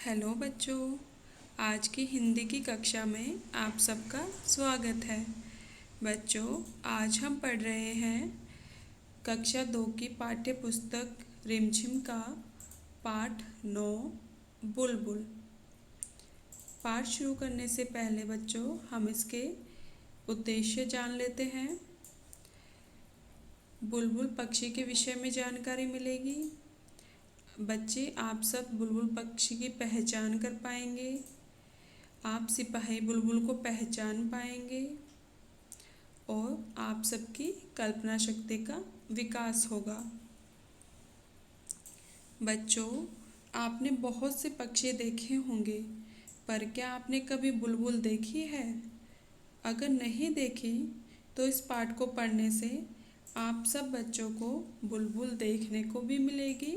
Hello बच्चों, आज की हिंदी की कक्षा में आप सबका स्वागत है। बच्चों, आज हम पढ़ रहे हैं कक्षा 2 की पाठ्य पुस्तक रिमझिम का पाठ 9 बुलबुल। पाठ शुरू करने से पहले बच्चों हम इसके उद्देश्य जान लेते हैं। बुलबुल पक्षी के विषय में जानकारी मिलेगी। बच्चे, आप सब बुलबुल पक्षी की पहचान कर पाएंगे। आप सिपाही बुलबुल को पहचान पाएंगे और आप सबकी कल्पना शक्ति का विकास होगा। बच्चों, आपने बहुत से पक्षी देखे होंगे, पर क्या आपने कभी बुलबुल देखी है? अगर नहीं देखी तो इस पाठ को पढ़ने से आप सब बच्चों को बुलबुल देखने को भी मिलेगी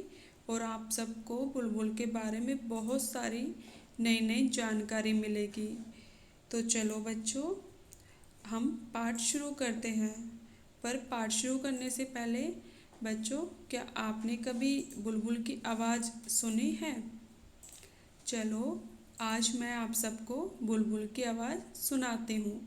और आप सबको बुलबुल के बारे में बहुत सारी नई नई जानकारी मिलेगी। तो चलो बच्चों, हम पाठ शुरू करते हैं। पर पाठ शुरू करने से पहले बच्चों, क्या आपने कभी बुलबुल की आवाज़ सुनी है? चलो, आज मैं आप सबको बुलबुल की आवाज़ सुनाती हूँ।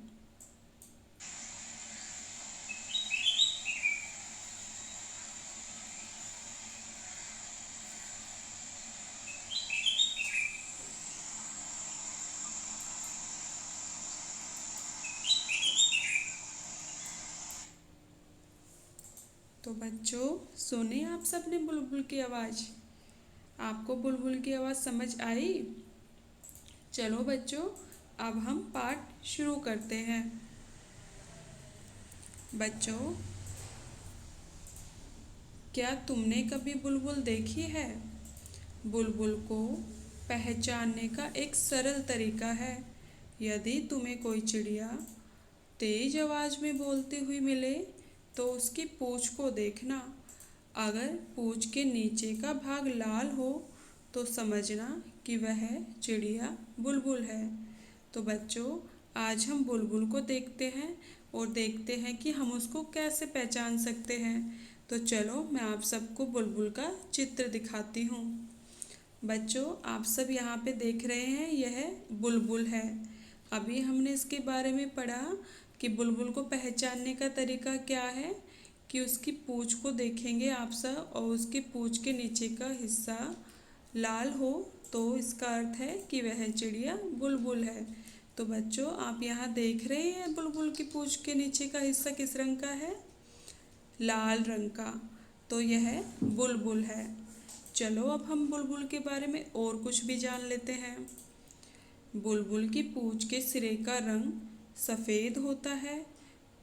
तो बच्चों, सुने आप सबने बुलबुल की आवाज़? आपको बुलबुल की आवाज़ समझ आई? चलो बच्चों, अब हम पाठ शुरू करते हैं। बच्चों, क्या तुमने कभी बुलबुल देखी है? बुलबुल को पहचानने का एक सरल तरीका है। यदि तुम्हें कोई चिड़िया तेज आवाज़ में बोलती हुई मिले तो उसकी पूँछ को देखना। अगर पूँछ के नीचे का भाग लाल हो तो समझना कि वह चिड़िया बुलबुल है। तो बच्चों, आज हम बुलबुल को देखते हैं और देखते हैं कि हम उसको कैसे पहचान सकते हैं। तो चलो, मैं आप सबको बुलबुल का चित्र दिखाती हूँ। बच्चों, आप सब यहाँ पे देख रहे हैं, यह बुलबुल है। अभी हमने इसके बारे में पढ़ा कि बुलबुल को पहचानने का तरीका क्या है कि उसकी पूँछ को देखेंगे आप सब और उसकी पूँछ के नीचे का हिस्सा लाल हो तो इसका अर्थ है कि वह चिड़िया बुलबुल है। तो बच्चों, आप यहाँ देख रहे हैं बुलबुल की पूँछ के नीचे का हिस्सा किस रंग का है? लाल रंग का। तो यह बुलबुल है। चलो, अब हम बुलबुल के बारे में और कुछ भी जान लेते हैं। बुलबुल की पूँछ के सिरे का रंग सफ़ेद होता है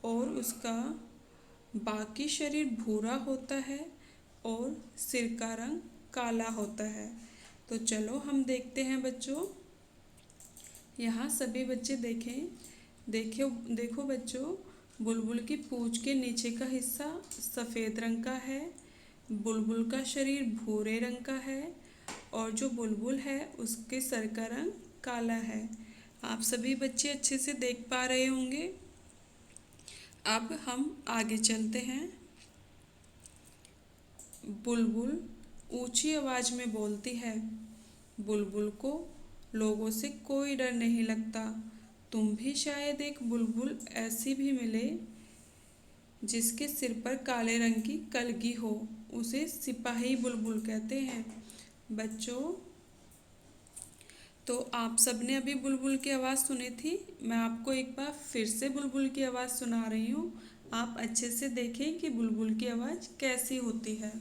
और उसका बाकी शरीर भूरा होता है और सिर का रंग काला होता है। तो चलो हम देखते हैं बच्चों। यहाँ सभी बच्चे देखें। देखो बच्चों, बुलबुल की पूँछ के नीचे का हिस्सा सफ़ेद रंग का है, बुलबुल का शरीर भूरे रंग का है और जो बुलबुल है उसके सर का रंग काला है। आप सभी बच्चे अच्छे से देख पा रहे होंगे। अब हम आगे चलते हैं। बुलबुल ऊंची आवाज़ में बोलती है। बुलबुल को लोगों से कोई डर नहीं लगता। तुम भी शायद एक बुलबुल ऐसी भी मिले जिसके सिर पर काले रंग की कलगी हो। उसे सिपाही बुलबुल कहते हैं। बच्चों, तो आप सबने अभी बुलबुल की आवाज़ सुनी थी। मैं आपको एक बार फिर से बुलबुल की आवाज़ सुना रही हूँ। आप अच्छे से देखें कि बुलबुल की आवाज़ कैसी होती है।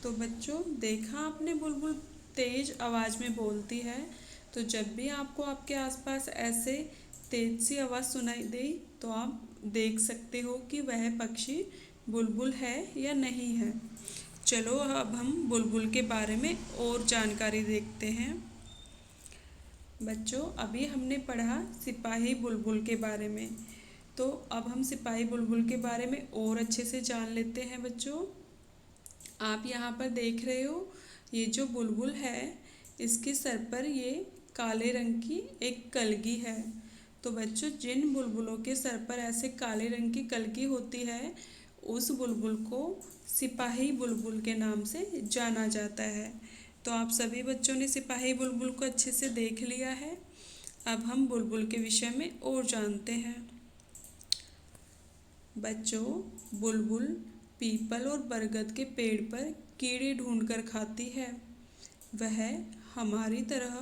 तो बच्चों, देखा आपने, बुलबुल तेज आवाज़ में बोलती है। तो जब भी आपको आपके आसपास ऐसे तेज सी आवाज़ सुनाई दे तो आप देख सकते हो कि वह पक्षी बुलबुल है या नहीं है। चलो, अब हम बुलबुल के बारे में और जानकारी देखते हैं। बच्चों, अभी हमने पढ़ा सिपाही बुलबुल के बारे में। तो अब हम सिपाही बुलबुल के बारे में और अच्छे से जान लेते हैं बच्चों। आप यहाँ पर देख रहे हो, ये जो बुलबुल है इसके सर पर ये काले रंग की एक कलगी है। तो बच्चों, जिन बुलबुलों के सर पर ऐसे काले रंग की कलगी होती है उस बुलबुल को सिपाही बुलबुल के नाम से जाना जाता है। तो आप सभी बच्चों ने सिपाही बुलबुल को अच्छे से देख लिया है। अब हम बुलबुल के विषय में और जानते हैं। बच्चों, बुलबुल पीपल और बरगद के पेड़ पर कीड़े ढूंढकर खाती है। वह हमारी तरह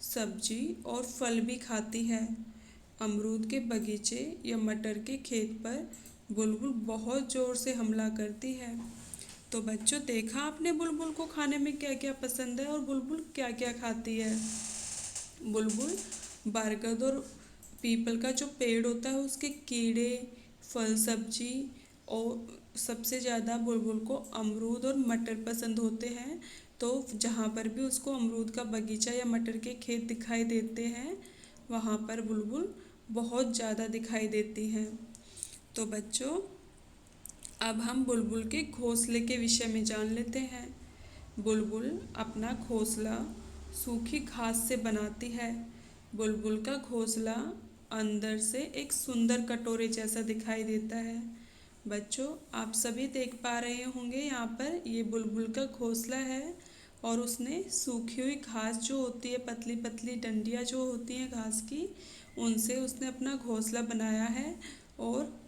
सब्जी और फल भी खाती है। अमरूद के बगीचे या मटर के खेत पर बुलबुल बहुत ज़ोर से हमला करती है। तो बच्चों, देखा आपने बुलबुल को खाने में क्या क्या पसंद है और बुलबुल क्या क्या खाती है। बुलबुल बरगद और पीपल का जो पेड़ होता है उसके कीड़े, फल, सब्जी और सबसे ज़्यादा बुलबुल को अमरूद और मटर पसंद होते हैं। तो जहाँ पर भी उसको अमरूद का बगीचा या मटर के खेत दिखाई देते हैं वहाँ पर बुलबुल बहुत ज़्यादा दिखाई देती हैं। तो बच्चों, अब हम बुलबुल के घोंसले के विषय में जान लेते हैं। बुलबुल अपना घोंसला सूखी घास से बनाती है। बुलबुल का घोंसला अंदर से एक सुंदर कटोरे जैसा दिखाई देता है। बच्चों, आप सभी देख पा रहे होंगे यहाँ पर ये बुलबुल का घोंसला है और उसने सूखी हुई घास जो होती है, पतली पतली डंडियाँ जो होती हैं घास की, उनसे उसने अपना घोंसला बनाया है। और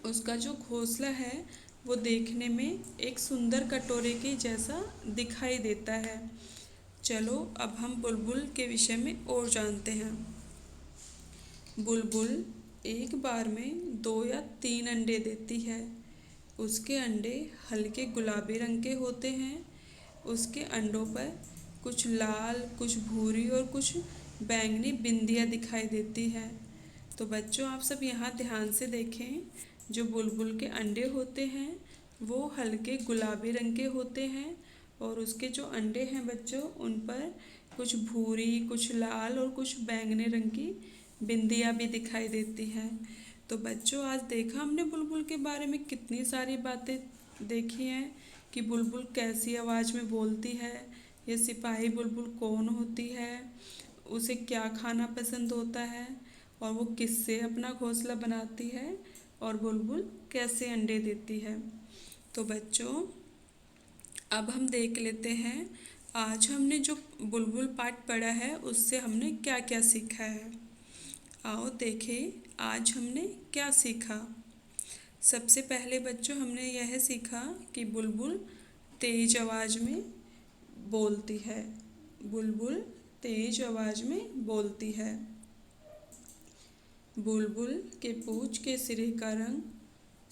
उसका जो घोंसला है वो देखने में एक सुंदर कटोरे के जैसा दिखाई देता है। चलो अब हम बुलबुल के विषय में और जानते हैं। बुलबुल एक बार में 2 या 3 अंडे देती है। उसके अंडे हल्के गुलाबी रंग के होते हैं। उसके अंडों पर कुछ लाल, कुछ भूरी और कुछ बैंगनी बिंदियाँ दिखाई देती हैं। तो बच्चों, आप सब यहाँ ध्यान से देखें। जो बुलबुल के अंडे होते हैं वो हल्के गुलाबी रंग के होते हैं और उसके जो अंडे हैं बच्चों, उन पर कुछ भूरी, कुछ लाल और कुछ बैंगनी रंग की बिंदियाँ भी दिखाई देती हैं। तो बच्चों, आज देखा हमने बुलबुल के बारे में कितनी सारी बातें देखी हैं कि बुलबुल कैसी आवाज़ में बोलती है, ये सिपाही बुलबुल कौन होती है, उसे क्या खाना पसंद होता है और वो किससे अपना घोंसला बनाती है और बुलबुल कैसे अंडे देती है। तो बच्चों, अब हम देख लेते हैं आज हमने जो बुलबुल पाठ पढ़ा है उससे हमने क्या क्या सीखा है। आओ देखें आज हमने क्या सीखा। सबसे पहले बच्चों, हमने यह सीखा कि बुलबुल तेज आवाज़ में बोलती है। बुलबुल तेज आवाज़ में बोलती है। बुलबुल के पूँछ के सिरे का रंग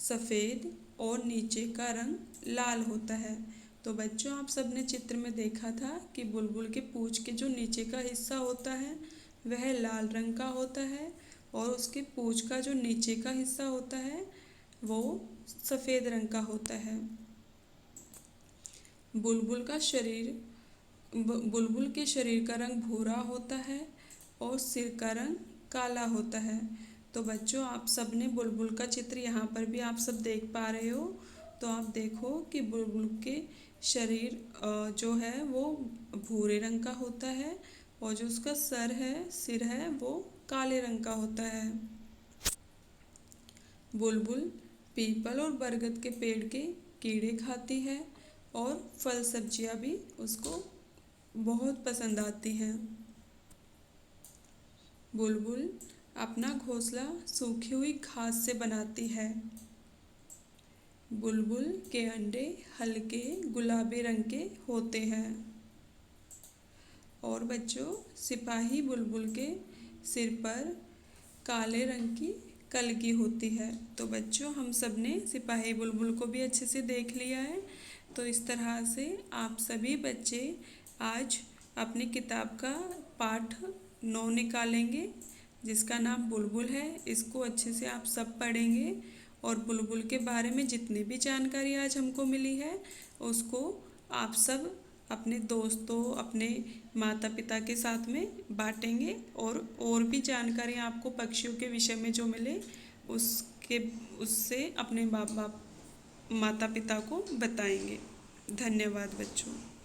सफ़ेद और नीचे का रंग लाल होता है। तो बच्चों, आप सब ने चित्र में देखा था कि बुलबुल के पूँछ के जो नीचे का हिस्सा होता है वह लाल रंग का होता है और उसके पूँछ का जो नीचे का हिस्सा होता है वो सफ़ेद रंग का होता है। बुलबुल के शरीर का रंग भूरा होता है और सिर का रंग काला होता है। तो बच्चों, आप सब ने बुलबुल का चित्र यहाँ पर भी आप सब देख पा रहे हो। तो आप देखो कि बुलबुल के शरीर जो है वो भूरे रंग का होता है और जो उसका सिर है वो काले रंग का होता है। बुलबुल पीपल और बरगद के पेड़ के कीड़े खाती है और फल सब्जियाँ भी उसको बहुत पसंद आती हैं। बुलबुल अपना घोंसला सूखी हुई घास से बनाती है। बुलबुल के अंडे हल्के गुलाबी रंग के होते हैं। और बच्चों, सिपाही बुलबुल के सिर पर काले रंग की कलगी होती है। तो बच्चों, हम सब ने सिपाही बुलबुल को भी अच्छे से देख लिया है। तो इस तरह से आप सभी बच्चे आज अपनी किताब का पाठ 9 निकालेंगे जिसका नाम बुलबुल है। इसको अच्छे से आप सब पढ़ेंगे और बुलबुल के बारे में जितनी भी जानकारी आज हमको मिली है उसको आप सब अपने दोस्तों, अपने माता पिता के साथ में बांटेंगे और भी जानकारी आपको पक्षियों के विषय में जो मिले उससे अपने माता पिता को बताएंगे। धन्यवाद बच्चों।